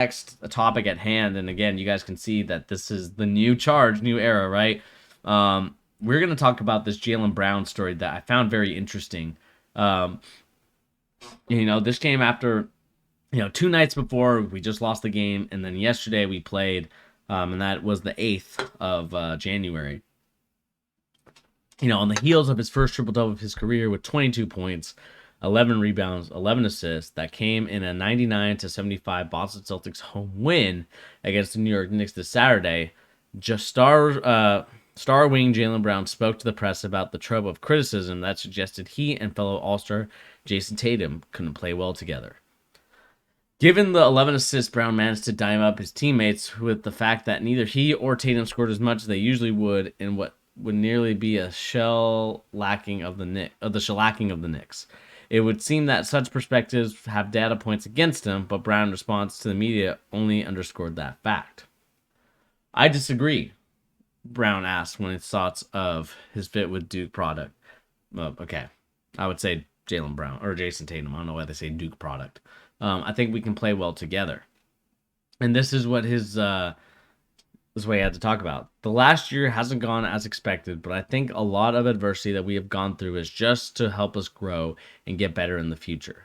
next topic at hand, and again, you guys can see that this is the new charge, new era, right? We're going to talk about this Jalyen Brown story that I found very interesting. Um, this came after, 2 nights before we just lost the game, and then yesterday we played, and that was the 8th of January. On the heels of his first triple double of his career with 22 points, 11 rebounds, 11 assists, that came in a 99-75 Boston Celtics home win against the New York Knicks this Saturday. Just star wing Jalyen Brown spoke to the press about the trope of criticism that suggested he and fellow All-Star Jason Tatum couldn't play well together. Given the 11 assists, Brown managed to dime up his teammates with the fact that neither he or Tatum scored as much as they usually would in what would nearly be a shellacking of the Knicks. It would seem that such perspectives have data points against him, but Brown's response to the media only underscored that fact. I disagree, Brown asked when his thoughts of his fit with Duke product. Okay, I would say Jalyen Brown or Jason Tatum. I don't know why they say Duke product. I think we can play well together. And this is what this way I had to talk about. The last year hasn't gone as expected, but I think a lot of adversity that we have gone through is just to help us grow and get better in the future.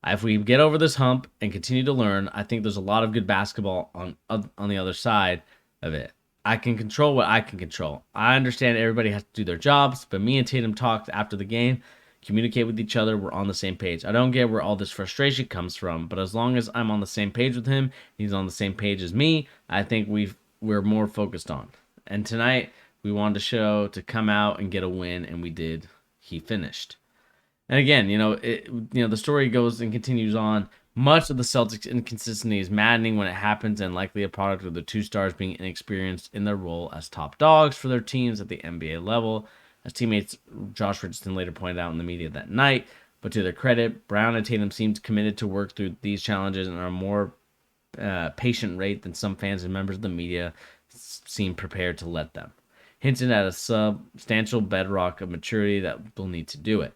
If we get over this hump and continue to learn, I think there's a lot of good basketball on the other side of it. I can control what I can control. I understand everybody has to do their jobs, but me and Tatum talked after the game, communicate with each other, we're on the same page. I don't get where all this frustration comes from, but as long as I'm on the same page with him, he's on the same page as me, I think we're more focused on. And tonight, we wanted to show to come out and get a win, and we did. He finished. And again, the story goes and continues on. Much of the Celtics' inconsistency is maddening when it happens, and likely a product of the two stars being inexperienced in their role as top dogs for their teams at the NBA level, as teammates Josh Richardson later pointed out in the media that night. But to their credit, Brown and Tatum seemed committed to work through these challenges and are more patient rate than some fans and members of the media seem prepared to let them, hinting at a substantial bedrock of maturity that will need to do it.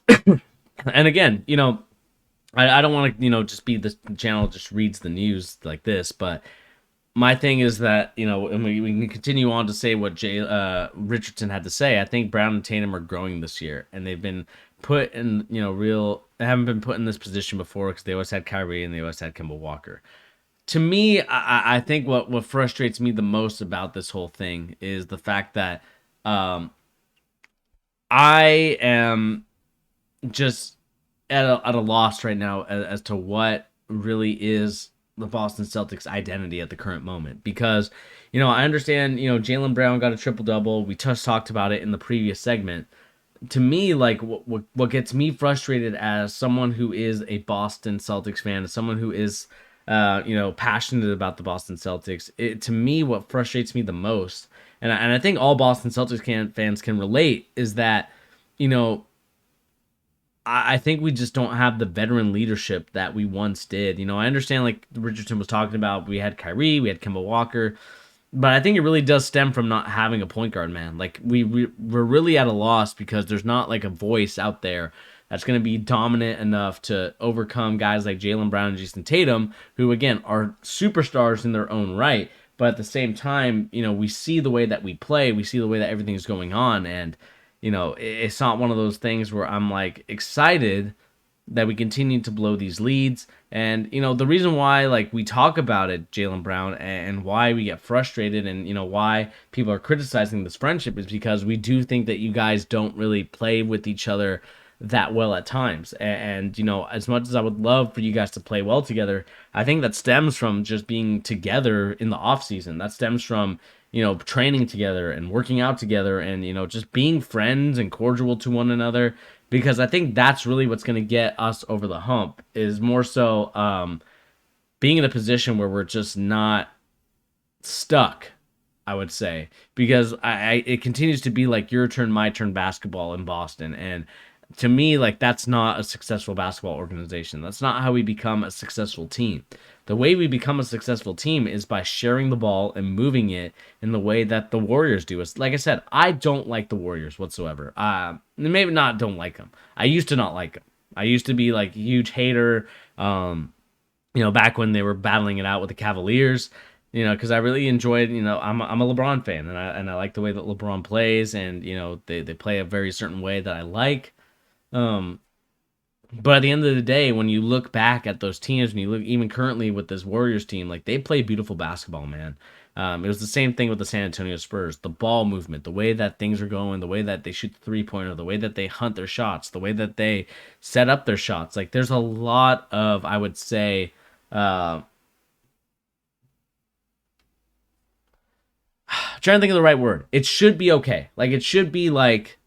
And again, I don't want to, just be the channel that just reads the news like this, but my thing is that, and we can continue on to say what Richardson had to say. I think Brown and Tatum are growing this year, and they've been put in, they haven't been put in this position before because they always had Kyrie and they always had Kemba Walker. To me, I think what frustrates me the most about this whole thing is the fact that I am just at a loss right now as to what really is the Boston Celtics identity at the current moment. Because, I understand, Jalyen Brown got a triple-double. We just talked about it in the previous segment. To me, like, what gets me frustrated as someone who is a Boston Celtics fan, as someone who is, passionate about the Boston Celtics, to me, what frustrates me the most, and I think all Boston Celtics fans can relate, is that, I think we just don't have the veteran leadership that we once did. I understand, like Richardson was talking about, we had Kyrie, we had Kemba Walker, but I think it really does stem from not having a point guard, man. Like, we're really at a loss because there's not, like, a voice out there that's going to be dominant enough to overcome guys like Jalyen Brown and Jason Tatum, who, again, are superstars in their own right. But at the same time, we see the way that we play, we see the way that everything's going on, and it's not one of those things where I'm like excited that we continue to blow these leads. And, the reason why, like, we talk about it, Jalyen Brown, and why we get frustrated and, why people are criticizing this friendship is because we do think that you guys don't really play with each other that well at times. And, as much as I would love for you guys to play well together, I think that stems from just being together in the off season. That stems from, training together and working out together and, just being friends and cordial to one another, because I think that's really what's going to get us over the hump, is more so being in a position where we're just not stuck, I would say, because it continues to be like your turn, my turn basketball in Boston. And to me, like, that's not a successful basketball organization. That's not how we become a successful team. The way we become a successful team is by sharing the ball and moving it in the way that the Warriors do. Like I said, I don't like the Warriors whatsoever. Maybe not don't like them. I used to not like them. I used to be like a huge hater. back when they were battling it out with the Cavaliers, because I really enjoyed, I'm a LeBron fan, and I like the way that LeBron plays, and they play a very certain way that I like. Um, but at the end of the day, when you look back at those teams, and you look even currently with this Warriors team, like they play beautiful basketball, man. It was the same thing with the San Antonio Spurs. The ball movement, the way that things are going, the way that they shoot the 3-pointer, the way that they hunt their shots, the way that they set up their shots. Like there's a lot of, I would say, I'm trying to think of the right word. It should be okay. Like it should be like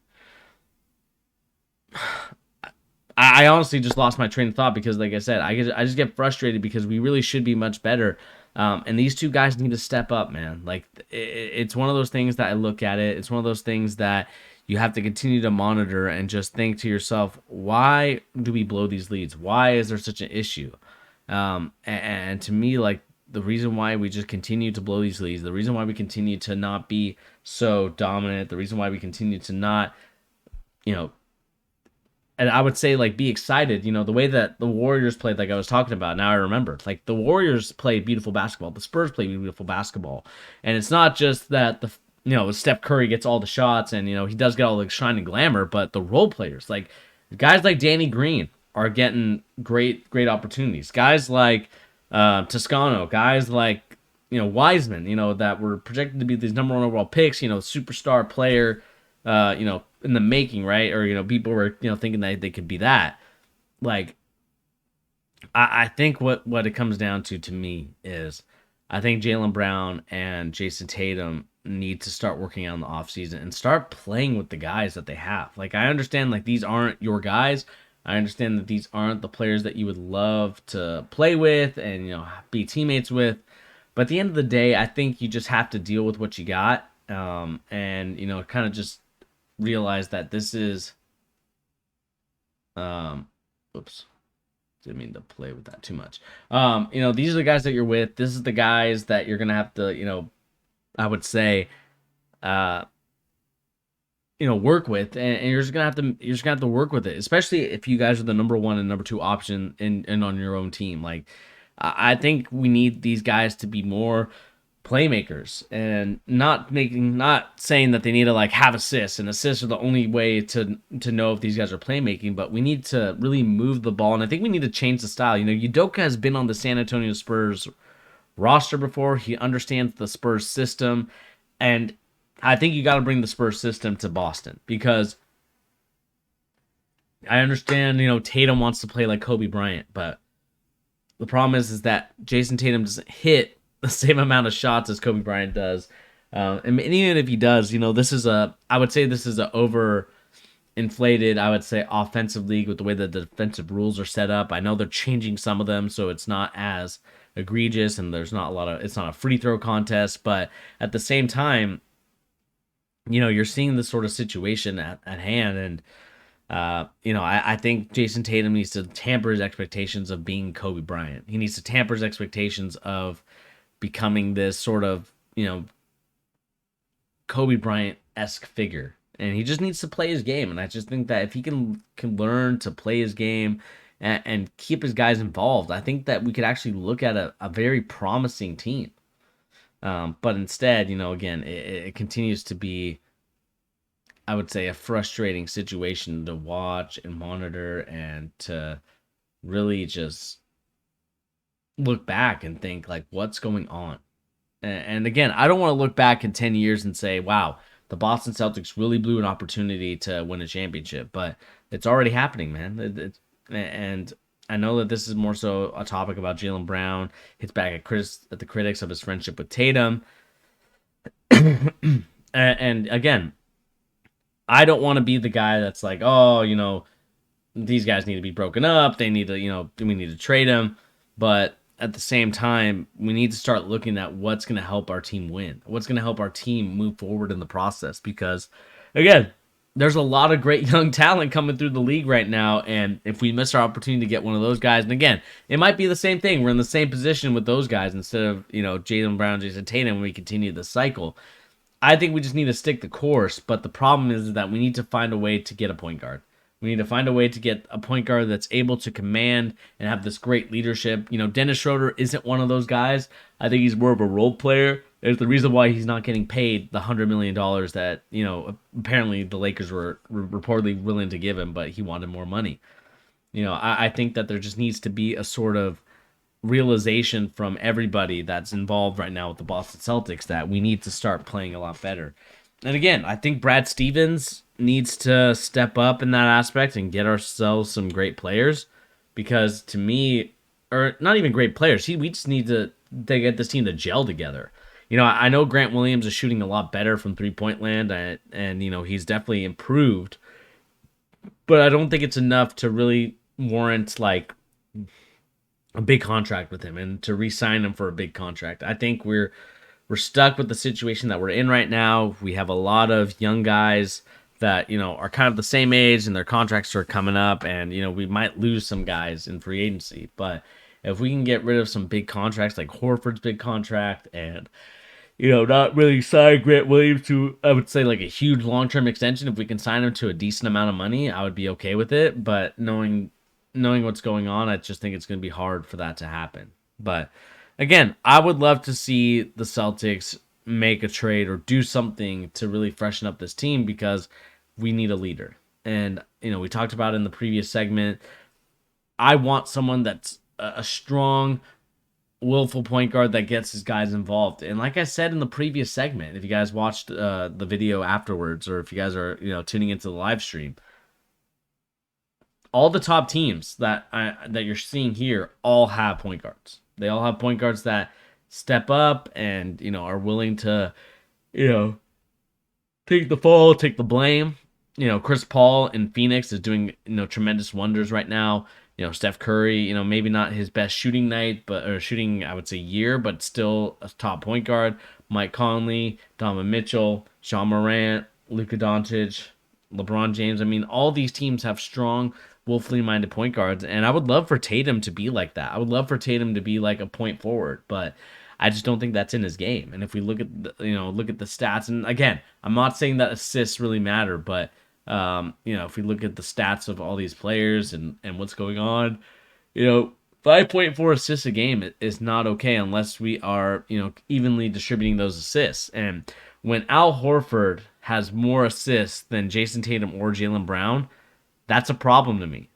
I honestly just lost my train of thought because, like I said, I just get frustrated because we really should be much better. And these two guys need to step up, man. Like it's one of those things that I look at it. It's one of those things that you have to continue to monitor and just think to yourself, why do we blow these leads? Why is there such an issue? And to me, like the reason why we just continue to blow these leads, the reason why we continue to not be so dominant, the reason why we continue to not, you know, and I would say like be excited, the way that the Warriors played, like I was talking about. Now I remember, like the Warriors play beautiful basketball, the Spurs play beautiful basketball, and it's not just that Steph Curry gets all the shots and he does get all the shine and glamour, but the role players, like guys like Danny Green, are getting great opportunities. Guys like Toscano, guys like Wiseman, that were projected to be these number one overall picks, superstar player, in the making, right? Or people were thinking that they could be that. Like, I think what it comes down to me is, I think Jalyen Brown and Jason Tatum need to start working out in the offseason and start playing with the guys that they have. Like, I understand like these aren't your guys. I understand that these aren't the players that you would love to play with and be teammates with. But at the end of the day, I think you just have to deal with what you got, and kind of just realize that this is, oops, didn't mean to play with that too much. These are the guys that you're with. This is the guys that you're gonna have to, I would say, work with, and you're just gonna have to work with it, especially if you guys are the number one and number two option in on your own team. Like, I think we need these guys to be more playmakers and not saying that they need to like have assists, and assists are the only way to know if these guys are playmaking, but we need to really move the ball, and I think we need to change the style. Udoka has been on the San Antonio Spurs roster before. He understands the Spurs system, and I think you got to bring the Spurs system to Boston, because I understand, Tatum wants to play like Kobe Bryant, but the problem is that Jason Tatum doesn't hit the same amount of shots as Kobe Bryant does. And even if he does, I would say this is a over inflated, I would say, offensive league with the way that the defensive rules are set up. I know they're changing some of them, so it's not as egregious, and there's not it's not a free throw contest, but at the same time, you're seeing this sort of situation at hand, and I think Jason Tatum needs to tamper his expectations of being Kobe Bryant. He needs to tamper his expectations of becoming this sort of, Kobe Bryant-esque figure. And he just needs to play his game. And I just think that if he can learn to play his game and keep his guys involved, I think that we could actually look at a very promising team. But instead, again, it continues to be, I would say, a frustrating situation to watch and monitor, and to really just look back and think, like, what's going on? And again, I don't want to look back in 10 years and say, wow, the Boston Celtics really blew an opportunity to win a championship, but it's already happening, man. And I know that this is more so a topic about Jalyen Brown, hits back at the critics of his friendship with Tatum. And again, I don't want to be the guy that's like, oh, these guys need to be broken up. They need to, we need to trade them. But at the same time, we need to start looking at what's going to help our team win, what's going to help our team move forward in the process. Because, again, there's a lot of great young talent coming through the league right now, and if we miss our opportunity to get one of those guys, and again, it might be the same thing. We're in the same position with those guys instead of, Jalyen Brown, Jason Tatum, when we continue the cycle. I think we just need to stick the course, but the problem is that we need to find a way to get a point guard. We need to find a way to get a point guard that's able to command and have this great leadership. You know, Dennis Schroeder isn't one of those guys. I think he's more of a role player. There's the reason why he's not getting paid the $100 million that, you know, apparently the Lakers were reportedly willing to give him, but he wanted more money. You know, I think that there just needs to be a sort of realization from everybody that's involved right now with the Boston Celtics that we need to start playing a lot better. And again, I think Brad Stevens needs to step up in that aspect and get ourselves some great players, because to me, or not even great players, we just need to get this team to gel together. You know, I know Grant Williams is shooting a lot better from 3-point land, and you know, he's definitely improved, but I don't think it's enough to really warrant like a big contract with him and to re-sign him for a big contract. I think we're stuck with the situation that we're in right now. We have a lot of young guys that, you know, are kind of the same age and their contracts are coming up, and, you know, we might lose some guys in free agency. But if we can get rid of some big contracts like Horford's big contract and, you know, not really sign Grant Williams to, I would say, like a huge long-term extension, if we can sign him to a decent amount of money, I would be okay with it. But knowing what's going on, I just think it's going to be hard for that to happen. But again, I would love to see the Celtics make a trade or do something to really freshen up this team, because we need a leader. And, you know, we talked about in the previous segment, I want someone that's a strong, willful point guard that gets his guys involved. And like I said in the previous segment, if you guys watched the video afterwards, or if you guys are, you know, tuning into the live stream, all the top teams that you're seeing here all have point guards. They all have point guards that step up and, you know, are willing to, you know, take the fall, take the blame. You know, Chris Paul in Phoenix is doing, you know, tremendous wonders right now. You know, Steph Curry, you know, maybe not his best shooting night, or shooting, I would say, year, but still a top point guard. Mike Conley, Donovan Mitchell, Sean Morant, Luka Doncic, LeBron James. I mean, all these teams have strong, willfully minded point guards, and I would love for Tatum to be like that. I would love for Tatum to be like a point forward, but I just don't think that's in his game. And if we look at look at the stats, and again, I'm not saying that assists really matter, but you know, if we look at the stats of all these players and what's going on, you know, 5.4 assists a game is not okay unless we are, you know, evenly distributing those assists. And when Al Horford has more assists than Jason Tatum or Jaylen Brown, that's a problem to me.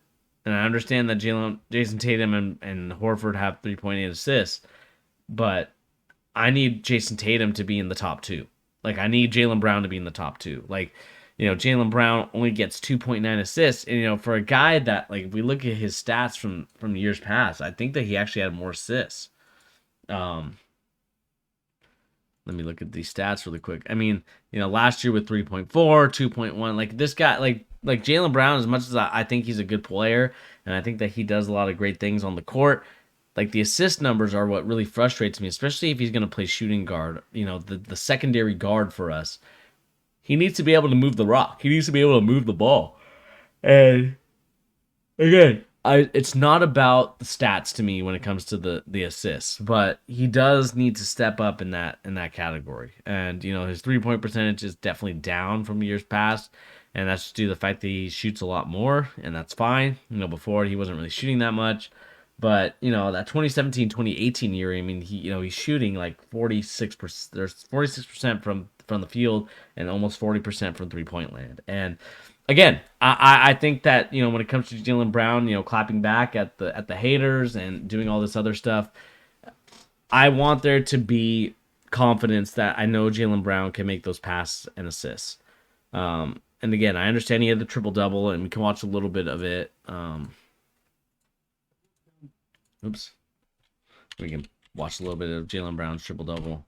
And I understand that Jason Tatum and Horford have 3.8 assists, but I need Jason Tatum to be in the top two. Like, I need Jaylen Brown to be in the top two. Like, you know, Jaylen Brown only gets 2.9 assists. And, you know, for a guy that, like, if we look at his stats from years past, I think that he actually had more assists. Let me look at these stats really quick. I mean, you know, last year with 3.4, 2.1, like, this guy, like Jaylen Brown, as much as I think he's a good player, and I think that he does a lot of great things on the court, like, the assist numbers are what really frustrates me, especially if he's going to play shooting guard, you know, the secondary guard for us. He needs to be able to move the rock. He needs to be able to move the ball. And again, it's not about the stats to me when it comes to the assists, but he does need to step up in that category. And, you know, his 3-point percentage is definitely down from years past, and that's due to the fact that he shoots a lot more, and that's fine. You know, before he wasn't really shooting that much. But, you know, that 2017-2018 year, I mean, he's shooting like 46%. There's 46% from the field and almost 40% from 3-point land. And again, I think that, you know, when it comes to Jaylen Brown, you know, clapping back at the haters and doing all this other stuff, I want there to be confidence that I know Jaylen Brown can make those passes and assists. And again, I understand he had the triple-double, and we can watch a little bit of it. Oops. We can watch a little bit of Jaylen Brown's triple-double.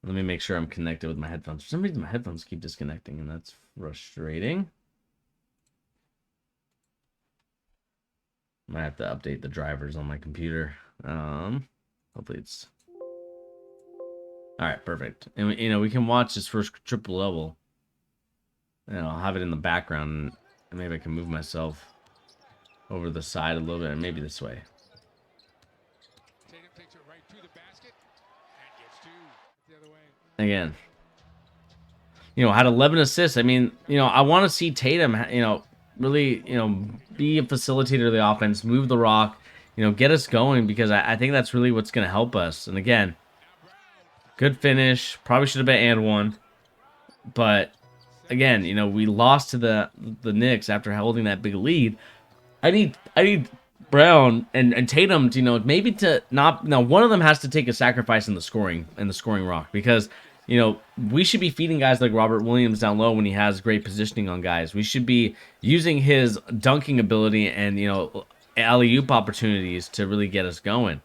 Let me make sure I'm connected with my headphones. For some reason, my headphones keep disconnecting, and that's frustrating. Might have to update the drivers on my computer. Hopefully it's... Alright, perfect. And, you know, we can watch his first triple-double. And I'll have it in the background, and maybe I can move myself over the side a little bit, and maybe this way. Tatum takes it right to the basket and gets two the other way. Again, had 11 assists. I mean, I want to see Tatum, really, be a facilitator of the offense, move the rock, get us going, because I think that's really what's going to help us. And again, good finish. Probably should have been and one. But again, we lost to the Knicks after holding that big lead. I need Brown and Tatum to, maybe to not, now one of them has to take a sacrifice in the scoring rock, because we should be feeding guys like Robert Williams down low when he has great positioning on guys. We should be using his dunking ability and alley-oop opportunities to really get us going.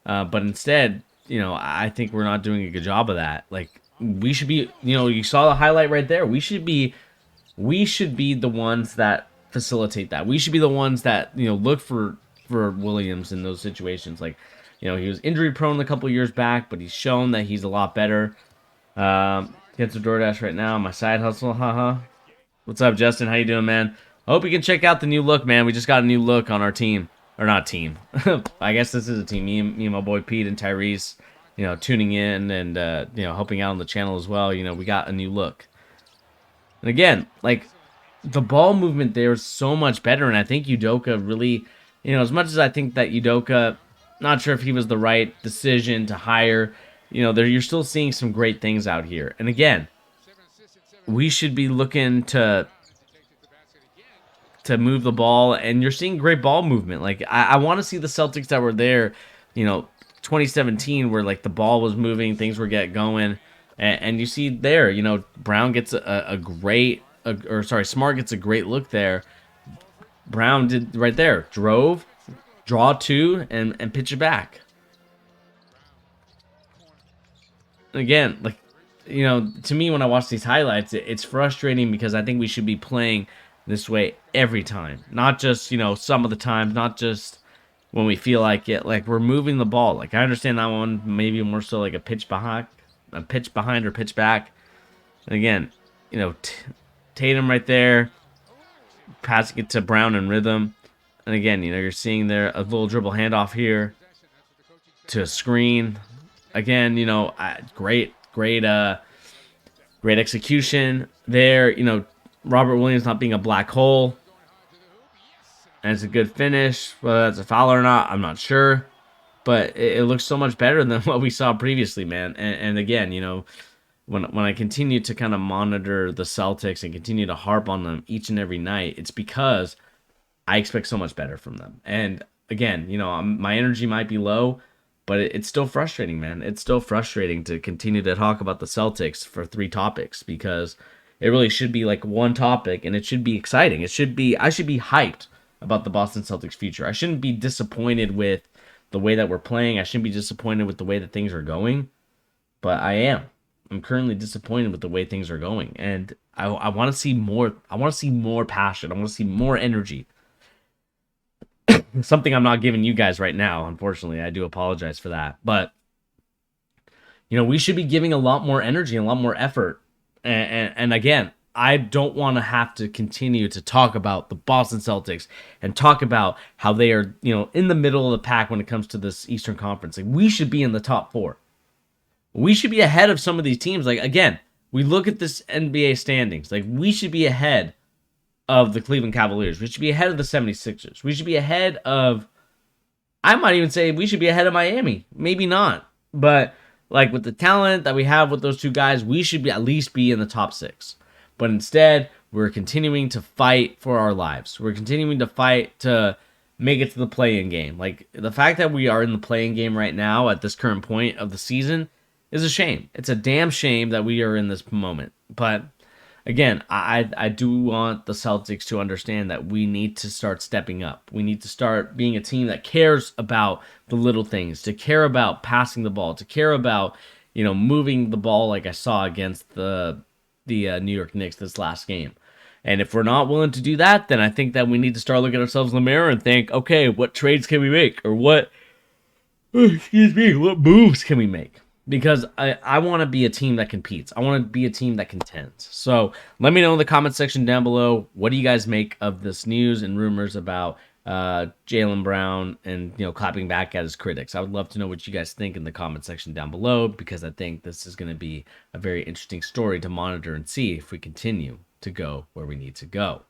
But instead, I think we're not doing a good job of that. Like, we should be, you saw the highlight right there. We should be the ones that facilitate that. We should be the ones that look for Williams in those situations. Like, he was injury prone a couple years back, but he's shown that he's a lot better. Get to DoorDash right now. My side hustle, haha. What's up, Justin? How you doing, man? I hope you can check out the new look, man. We just got a new look on our team, or not team. I guess this is a team. Me and my boy Pete and Tyrese, tuning in and helping out on the channel as well. We got a new look. And again, like, the ball movement there is so much better, and I think Udoka really, as much as I think that Udoka, not sure if he was the right decision to hire. You're still seeing some great things out here. And again, we should be looking to move the ball, and you're seeing great ball movement. Like, I want to see the Celtics that were there, 2017, where like the ball was moving, things were getting going, and you see there, Brown gets Smart gets a great look there. Brown did right there, draw two, and pitch it back. Again, like, to me, when I watch these highlights, it's frustrating, because I think we should be playing this way every time. Not just, some of the times, not just when we feel like it. Like, we're moving the ball. Like, I understand that one, maybe more so like a pitch behind or pitch back. And again, Tatum right there, passing it to Brown in rhythm. And again, you're seeing there a little dribble handoff here to a screen. Again, great execution there. Robert Williams not being a black hole. And it's a good finish. Whether that's a foul or not, I'm not sure. But it looks so much better than what we saw previously, man. And again, when I continue to kind of monitor the Celtics and continue to harp on them each and every night, it's because I expect so much better from them. And again, my energy might be low, but it's still frustrating, man. It's still frustrating to continue to talk about the Celtics for 3 topics, because it really should be like one topic, and it should be exciting. I should be hyped about the Boston Celtics future. I shouldn't be disappointed with the way that we're playing. I shouldn't be disappointed with the way that things are going, but I am. I'm currently disappointed with the way things are going, and I want to see more. I want to see more passion. I want to see more energy. Something I'm not giving you guys right now, unfortunately. I do apologize for that. But, we should be giving a lot more energy and a lot more effort. And again, I don't want to have to continue to talk about the Boston Celtics and talk about how they are, in the middle of the pack when it comes to this Eastern Conference. Like, we should be in the top 4. We should be ahead of some of these teams. Like, again, we look at this NBA standings. Like, we should be ahead of the Cleveland Cavaliers. We should be ahead of the 76ers. We should be ahead of, I might even say we should be ahead of Miami. Maybe not. But, like, with the talent that we have with those 2 guys, we should at least be in the top 6. But instead, we're continuing to fight for our lives. We're continuing to fight to make it to the play-in game. Like, the fact that we are in the play-in game right now at this current point of the season is a shame. It's a damn shame that we are in this moment. But again, I do want the Celtics to understand that we need to start stepping up. We need to start being a team that cares about the little things, to care about passing the ball, to care about, moving the ball like I saw against the New York Knicks this last game. And if we're not willing to do that, then I think that we need to start looking at ourselves in the mirror and think, okay, what trades can we make? Or what moves can we make? Because I want to be a team that competes. I want to be a team that contends. So let me know in the comment section down below, what do you guys make of this news and rumors about Jalyen Brown and clapping back at his critics. I would love to know what you guys think in the comment section down below, because I think this is going to be a very interesting story to monitor and see if we continue to go where we need to go.